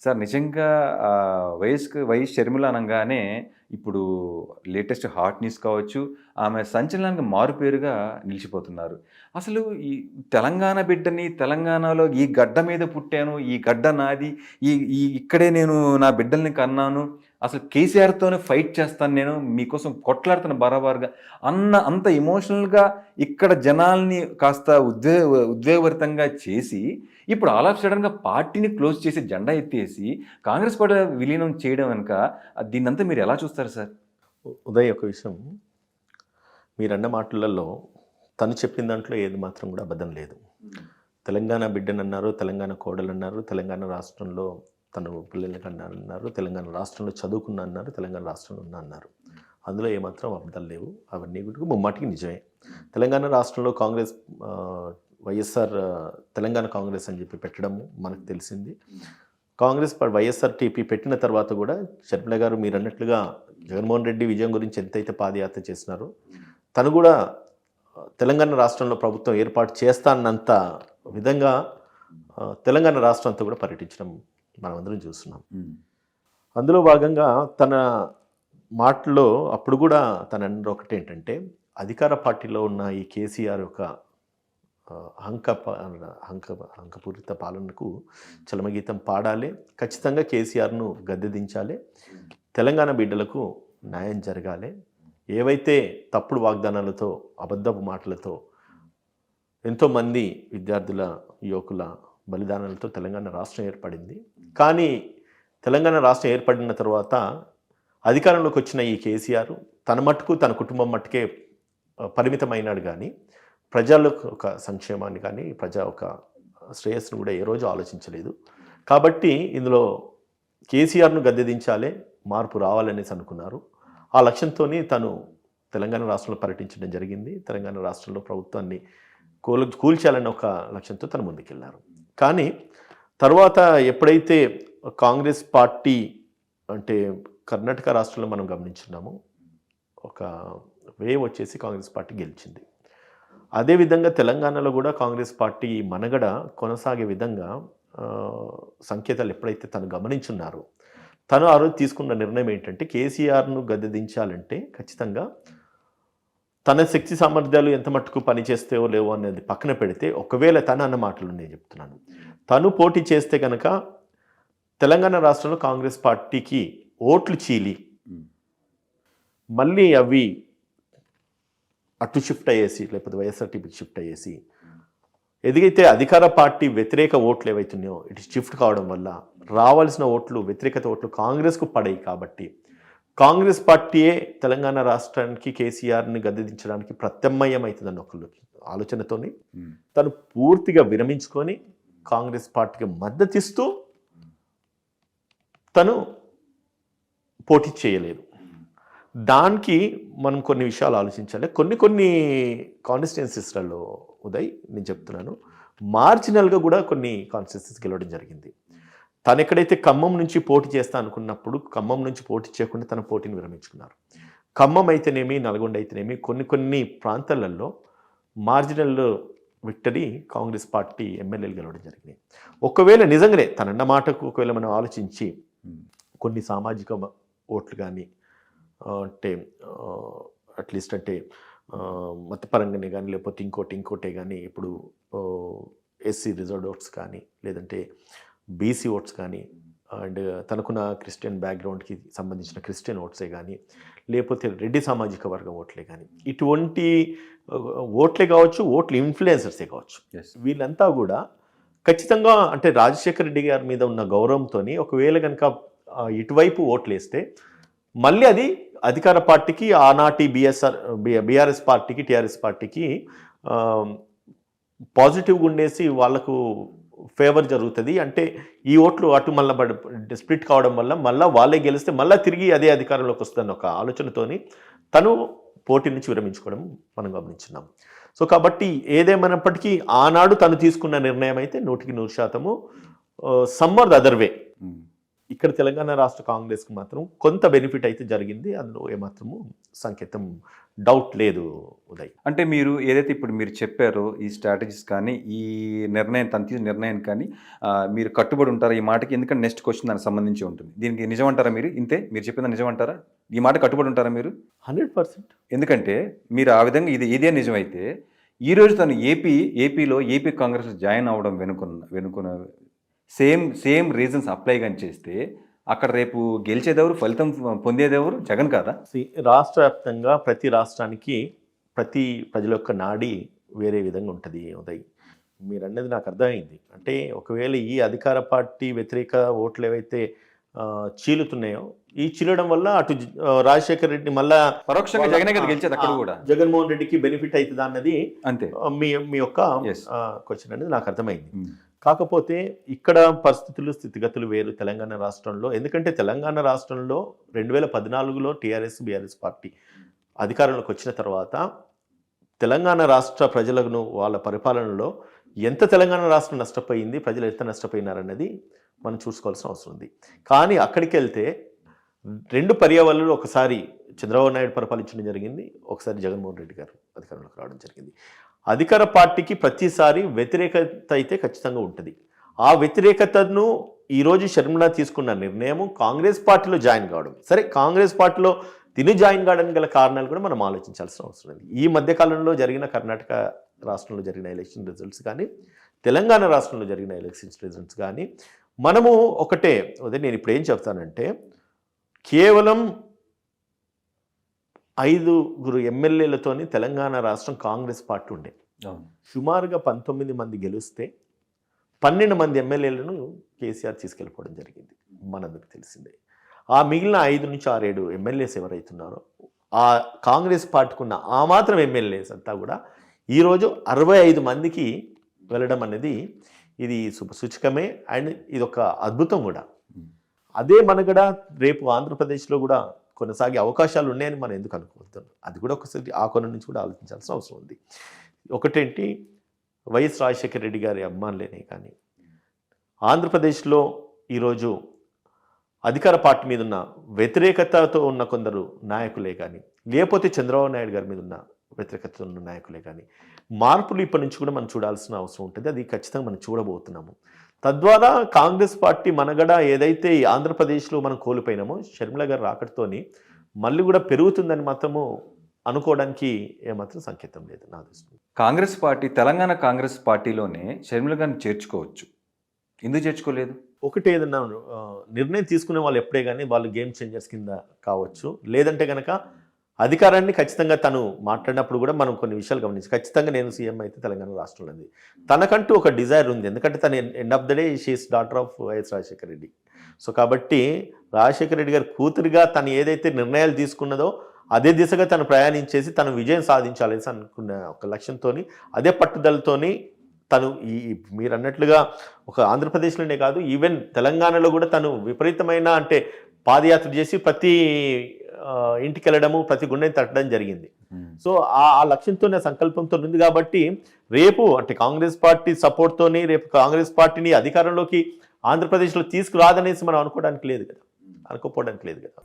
Sir నిజంగా YS Sharmila అనంగానే ఇప్పుడు లేటెస్ట్ హాట్ న్యూస్ కావచ్చు, ఆమె సంచలనానికి మారుపేరుగా నిలిచిపోతున్నారు. అసలు ఈ తెలంగాణ బిడ్డని, తెలంగాణలో ఈ గడ్డ మీద పుట్టాను, ఈ గడ్డ నాది, ఈ ఈ ఇక్కడే నేను నా బిడ్డల్ని కన్నాను, అసలు కేసీఆర్‌తోనే ఫైట్ చేస్తాను నేను, మీకోసం కొట్లాడుతాను బరాబర్‌గా అంత ఎమోషనల్‌గా ఇక్కడ జనాల్ని కాస్త ఉద్వేగభరితంగా చేసి, ఇప్పుడు ఆల్ ఆఫ్ సడెన్‌గా పార్టీని క్లోజ్ చేసి జెండా ఎత్తేసి కాంగ్రెస్ పార్టీ విలీనం చేయడం వెనక దీన్నంతా మీరు ఎలా చూస్తారు సార్? ఉదయ్, ఒక విషయం మీరన్న మాటలలో తను చెప్పిన దాంట్లో ఏది మాత్రం కూడా అబద్ధం లేదు. తెలంగాణ బిడ్డనన్నారు, తెలంగాణ కోడలన్నారు, తెలంగాణ రాష్ట్రంలో తను పిల్లల్ని కన్నారన్నారు, తెలంగాణ రాష్ట్రంలో చదువుకున్నా అన్నారు, తెలంగాణ రాష్ట్రంలో ఉన్నా అన్నారు. అందులో ఏమాత్రం అబద్ధాలు లేవు. అవన్నీ కూడా ముమ్మాటికి నిజమే. తెలంగాణ రాష్ట్రంలో కాంగ్రెస్ వైఎస్ఆర్ తెలంగాణ కాంగ్రెస్ అని చెప్పి పెట్టడము మనకు తెలిసింది. కాంగ్రెస్ వైఎస్ఆర్టీపీ పెట్టిన తర్వాత కూడా షర్మిల గారు మీరు అన్నట్లుగా జగన్మోహన్ రెడ్డి విజయం గురించి ఎంతైతే పాదయాత్ర చేసినారో తను కూడా తెలంగాణ రాష్ట్రంలో ప్రభుత్వం ఏర్పాటు చేస్తానంత విధంగా తెలంగాణ రాష్ట్రం అంతా కూడా పర్యటించడం మనమందరం చూస్తున్నాం. అందులో భాగంగా తన మాటల్లో అప్పుడు కూడా తన అన్న ఒకటి ఏంటంటే, అధికార పార్టీలో ఉన్న ఈ కేసీఆర్ యొక్క హంకపూరిత పాలనకు చలమగీతం పాడాలి, ఖచ్చితంగా కేసీఆర్ను గద్దెదించాలి, తెలంగాణ బిడ్డలకు న్యాయం జరగాలి. ఏవైతే తప్పుడు వాగ్దానాలతో అబద్ధపు మాటలతో ఎంతోమంది విద్యార్థుల యువకుల బలిదానాలతో తెలంగాణ రాష్ట్రం ఏర్పడింది. కానీ తెలంగాణ రాష్ట్రం ఏర్పడిన తర్వాత అధికారంలోకి వచ్చిన ఈ కేసీఆర్ తన మట్టుకు తన కుటుంబం మట్టుకే పరిమితమైనాడు, కానీ ప్రజలకు ఒక సంక్షేమాన్ని కానీ ప్రజా ఒక శ్రేయస్సును కూడా ఏ రోజు ఆలోచించలేదు. కాబట్టి ఇందులో కేసీఆర్ను గద్దెదించాలే, మార్పు రావాలనేసి అనుకున్నారు. ఆ లక్ష్యంతో తను తెలంగాణ రాష్ట్రంలో పర్యటించడం జరిగింది. తెలంగాణ రాష్ట్రంలో ప్రభుత్వాన్ని కూల్చాలనే ఒక లక్ష్యంతో తను ముందుకెళ్లారు. కానీ తర్వాత ఎప్పుడైతే కాంగ్రెస్ పార్టీ అంటే కర్ణాటక రాష్ట్రంలో మనం గమనించున్నాము, ఒక వేవ్ వచ్చేసి కాంగ్రెస్ పార్టీ గెలిచింది. అదేవిధంగా తెలంగాణలో కూడా కాంగ్రెస్ పార్టీ మనగడ కొనసాగే విధంగా సంకేతాలు ఎప్పుడైతే తను గమనించున్నారో తను ఆ రోజు తీసుకున్న నిర్ణయం ఏంటంటే, కేసీఆర్ను గద్దెదించాలంటే ఖచ్చితంగా తన శక్తి సామర్థ్యాలు ఎంత మట్టుకు పనిచేస్తేవో లేవో అనేది పక్కన పెడితే, ఒకవేళ తను అన్న మాటలు నేను చెప్తున్నాను, తను పోటీ చేస్తే కనుక తెలంగాణ రాష్ట్రంలో కాంగ్రెస్ పార్టీకి ఓట్లు చీలి మళ్ళీ అవి అటు షిఫ్ట్ అయ్యేసి లేకపోతే వైఎస్ఆర్టీపీకి షిఫ్ట్ అయ్యేసి ఎదిగైతే అధికార పార్టీ వ్యతిరేక ఓట్లు ఏవైతున్నాయో ఇటు షిఫ్ట్ కావడం వల్ల రావాల్సిన ఓట్లు, వ్యతిరేకత ఓట్లు కాంగ్రెస్కు పడాయి. కాబట్టి కాంగ్రెస్ పార్టీయే తెలంగాణ రాష్ట్రానికి కేసీఆర్ని గద్దెదించడానికి ప్రత్యామ్నాయం అవుతుందని ఒకళ్ళకి ఆలోచనతోని తను పూర్తిగా విరమించుకొని కాంగ్రెస్ పార్టీకి మద్దతిస్తూ తను పోటీ చేయలేదు. దానికి మనం కొన్ని విషయాలు ఆలోచించాలి. కొన్ని కాన్స్టిట్యున్సీస్లలో ఉదయ్ నేను చెప్తున్నాను, మార్జినల్గా కూడా కొన్ని కాన్స్టిట్యున్సీస్ గెలవడం జరిగింది. తను ఎక్కడైతే ఖమ్మం నుంచి పోటీ చేస్తా అనుకున్నప్పుడు ఖమ్మం నుంచి పోటీ చేయకుండా తన పోటీని విరమించుకున్నారు. ఖమ్మం అయితేనేమి, నల్గొండ అయితేనేమి కొన్ని ప్రాంతాలలో మార్జినల్ విక్టరీ కాంగ్రెస్ పార్టీ ఎమ్మెల్యేలు గెలవడం జరిగింది. ఒకవేళ నిజంగానే తనన్న మాటకు ఒకవేళ మనం ఆలోచించి కొన్ని సామాజిక ఓట్లు కానీ అంటే అట్లీస్ట్ అంటే మతపరంగానే కానీ లేకపోతే ఇంకోటే కానీ, ఇప్పుడు ఎస్సీ రిజర్వ్డ్ ఓట్స్ కానీ లేదంటే బీసీ ఓట్స్ కానీ అండ్ తనకున్న క్రిస్టియన్ బ్యాక్గ్రౌండ్కి సంబంధించిన క్రిస్టియన్ ఓట్సే కానీ లేకపోతే రెడ్డి సామాజిక వర్గం ఓట్లే కానీ, ఇటువంటి ఓట్లే కావచ్చు, ఓట్లు ఇన్ఫ్లుయెన్సర్సే కావచ్చు, వీళ్ళంతా కూడా ఖచ్చితంగా అంటే రాజశేఖర రెడ్డి గారి మీద ఉన్న గౌరవంతో ఒకవేళ కనుక ఇటువైపు ఓట్లు వేస్తే మళ్ళీ అది అధికార పార్టీకి, ఆనాటి బీఆర్ఎస్ పార్టీకి, టీఆర్ఎస్ పార్టీకి పాజిటివ్గా ఉండేసి వాళ్ళకు ఫేవర్ జరుగుతుంది. అంటే ఈ ఓట్లు అటు మళ్ళీ స్ప్లిట్ కావడం వల్ల మళ్ళీ వాళ్ళే గెలిస్తే మళ్ళీ తిరిగి అదే అధికారంలోకి వస్తుందని ఒక ఆలోచనతోని తను పోటీ నుంచి విరమించుకోవడం మనం గమనించున్నాం. సో కాబట్టి ఏదేమైనప్పటికీ ఆనాడు తను తీసుకున్న నిర్ణయం అయితే 100% some or the other way ఇక్కడ తెలంగాణ రాష్ట్ర కాంగ్రెస్కి మాత్రం కొంత బెనిఫిట్ అయితే జరిగింది, అందులో ఏమాత్రము సంకేతం డౌట్ లేదు ఉదయ్. అంటే మీరు ఏదైతే ఇప్పుడు మీరు చెప్పారో ఈ స్ట్రాటజీస్ కానీ ఈ నిర్ణయం తను తీసుకున్న నిర్ణయం కానీ మీరు కట్టుబడి ఉంటారా ఈ మాటకి? ఎందుకంటే నెక్స్ట్ క్వశ్చన్ దానికి సంబంధించి ఉంటుంది. దీనికి నిజం అంటారా మీరు? ఇంతే మీరు చెప్పింది నిజం అంటారా? ఈ మాట కట్టుబడి ఉంటారా మీరు? 100%. ఎందుకంటే మీరు ఆ విధంగా ఇదే నిజమైతే ఈరోజు తను ఏపీలో ఏపీ కాంగ్రెస్ జాయిన్ అవ్వడం వెనుకున్న సేమ్ రీజన్స్ అప్లై కానీ చేస్తే అక్కడ రేపు గెలిచేదెవరు, ఫలితం పొందేదెవరు? జగన్ కాదా? రాష్ట్ర వ్యాప్తంగా ప్రతి రాష్ట్రానికి ప్రతి ప్రజల యొక్క నాడి వేరే విధంగా ఉంటుంది ఉదయ్. మీరు అన్నది నాకు అర్థమైంది. అంటే ఒకవేళ ఈ అధికార పార్టీ వ్యతిరేక ఓట్లు ఏవైతే చీలుతున్నాయో ఈ చీలడం వల్ల అటు రాజశేఖర్ రెడ్డి మళ్ళా పరోక్షంగా జగనే కదా గెలిచేది అక్కడ కూడా, జగన్మోహన్ రెడ్డికి బెనిఫిట్ అవుతుందా అన్నది అంతే మీ యొక్క క్వశ్చన్ అనేది నాకు అర్థమైంది. కాకపోతే ఇక్కడ పరిస్థితులు స్థితిగతులు వేరు తెలంగాణ రాష్ట్రంలో. ఎందుకంటే తెలంగాణ రాష్ట్రంలో 2014లో టీఆర్ఎస్ బీఆర్ఎస్ పార్టీ అధికారంలోకి వచ్చిన తర్వాత తెలంగాణ రాష్ట్ర ప్రజలను వాళ్ళ పరిపాలనలో ఎంత తెలంగాణ రాష్ట్రం నష్టపోయింది, ప్రజలు ఎంత నష్టపోయినారన్నది మనం చూసుకోవాల్సిన అవసరం ఉంది. కానీ అక్కడికి వెళ్తే 2 పర్యావరణలు ఒకసారి చంద్రబాబు నాయుడు పరిపాలించడం జరిగింది, ఒకసారి జగన్మోహన్ రెడ్డి గారు అధికారంలోకి రావడం జరిగింది. అధికార పార్టీకి ప్రతిసారి వ్యతిరేకత అయితే ఖచ్చితంగా ఉంటుంది. ఆ వ్యతిరేకతను ఈరోజు షర్మిల తీసుకున్న నిర్ణయం కాంగ్రెస్ పార్టీలో జాయిన్ కావడం. సరే, కాంగ్రెస్ పార్టీలో జాయిన్ కావడానికి గల కారణాలు కూడా మనం ఆలోచించాల్సిన అవసరం ఉంది. ఈ మధ్యకాలంలో జరిగిన కర్ణాటక రాష్ట్రంలో జరిగిన ఎలక్షన్ రిజల్ట్స్ కానీ తెలంగాణ రాష్ట్రంలో జరిగిన ఎలక్షన్ రిజల్ట్స్ కానీ మనము ఒకటే అదే నేను ఇప్పుడు ఏం చెప్తానంటే, కేవలం 5 ఎమ్మెల్యేలతోని తెలంగాణ రాష్ట్రం కాంగ్రెస్ పార్టీ ఉండే. సుమారుగా 19 మంది గెలిస్తే 12 మంది ఎమ్మెల్యేలను కేసీఆర్ తీసుకెళ్ళిపోవడం జరిగింది, మనందరికి తెలిసిందే. ఆ మిగిలిన 5 నుంచి 6-7 ఎమ్మెల్యేస్ ఎవరైతున్నారో ఆ కాంగ్రెస్ పార్టీకి ఉన్న ఆ మాత్రం ఎమ్మెల్యేస్ అంతా కూడా ఈరోజు 65 మందికి వెళ్ళడం అనేది ఇది శుభసూచకమే. అండ్ ఇది ఒక అద్భుతం కూడా. అదే మనగడ రేపు ఆంధ్రప్రదేశ్లో కూడా కొనసాగే అవకాశాలు ఉన్నాయని మనం ఎందుకు అనుకోవద్దు? అది కూడా ఒకసారి ఆ కోణం నుంచి కూడా ఆలోచించాల్సిన అవసరం ఉంది. ఒకటేంటి, వైఎస్ రాజశేఖర రెడ్డి గారి అభిమానులేనే కానీ ఆంధ్రప్రదేశ్లో ఈరోజు అధికార పార్టీ మీద ఉన్న వ్యతిరేకతతో ఉన్న కొందరు నాయకులే కానీ, లేకపోతే చంద్రబాబు నాయుడు గారి మీద ఉన్న వ్యతిరేకతతో ఉన్న నాయకులే కానీ మార్పులు ఇప్పటి నుంచి కూడా మనం చూడాల్సిన అవసరం ఉంటుంది. అది ఖచ్చితంగా మనం చూడబోతున్నాము. తద్వారా కాంగ్రెస్ పార్టీ మనగడ ఏదైతే ఆంధ్రప్రదేశ్లో మనం కోల్పోయినామో షర్మిల గారు రాకటితోని మళ్ళీ కూడా పెరుగుతుందని మాత్రము అనుకోవడానికి ఏమాత్రం సంకేతం లేదు నా దృష్టిలో. కాంగ్రెస్ పార్టీ తెలంగాణ కాంగ్రెస్ పార్టీలోనే షర్మిల గారిని చేర్చుకోవచ్చు, ఎందుకు చేర్చుకోలేదు? ఒకటి, ఏదన్నా నిర్ణయం తీసుకునే వాళ్ళు ఎప్పుడే కానీ వాళ్ళు గేమ్ చేంజర్స్ కింద కావచ్చు. లేదంటే కనుక అధికారాన్ని ఖచ్చితంగా తను మాట్లాడినప్పుడు కూడా మనం కొన్ని విషయాలు గమనించి, ఖచ్చితంగా నేను సీఎం అయితే తెలంగాణ రాష్ట్రంలో ఉంది, తనకంటూ ఒక డిజైర్ ఉంది. ఎందుకంటే తను end of the day she is daughter of YS Rajasekhara Reddy. So కాబట్టి రాజశేఖర రెడ్డి గారి కూతురిగా తను ఏదైతే నిర్ణయాలు తీసుకున్నదో అదే దిశగా తను ప్రయాణించేసి తను విజయం సాధించాలి అనుకున్న ఒక లక్ష్యంతో, అదే పట్టుదలతోని తను మీరు అన్నట్లుగా ఒక ఆంధ్రప్రదేశ్లోనే కాదు, ఈవెన్ తెలంగాణలో కూడా తను విపరీతమైన అంటే పాదయాత్ర చేసి ప్రతి ఇంటికి వెళ్ళడము, ప్రతి గుండెని తట్టడం జరిగింది. సో ఆ లక్ష్యంతోనే సంకల్పంతో ఉంది. కాబట్టి రేపు అంటే కాంగ్రెస్ పార్టీ సపోర్ట్తోని రేపు కాంగ్రెస్ పార్టీని అధికారంలోకి ఆంధ్రప్రదేశ్లో తీసుకురాదనేసి మనం అనుకోవడానికి లేదు కదా, అనుకోపోవడానికి లేదు కదా.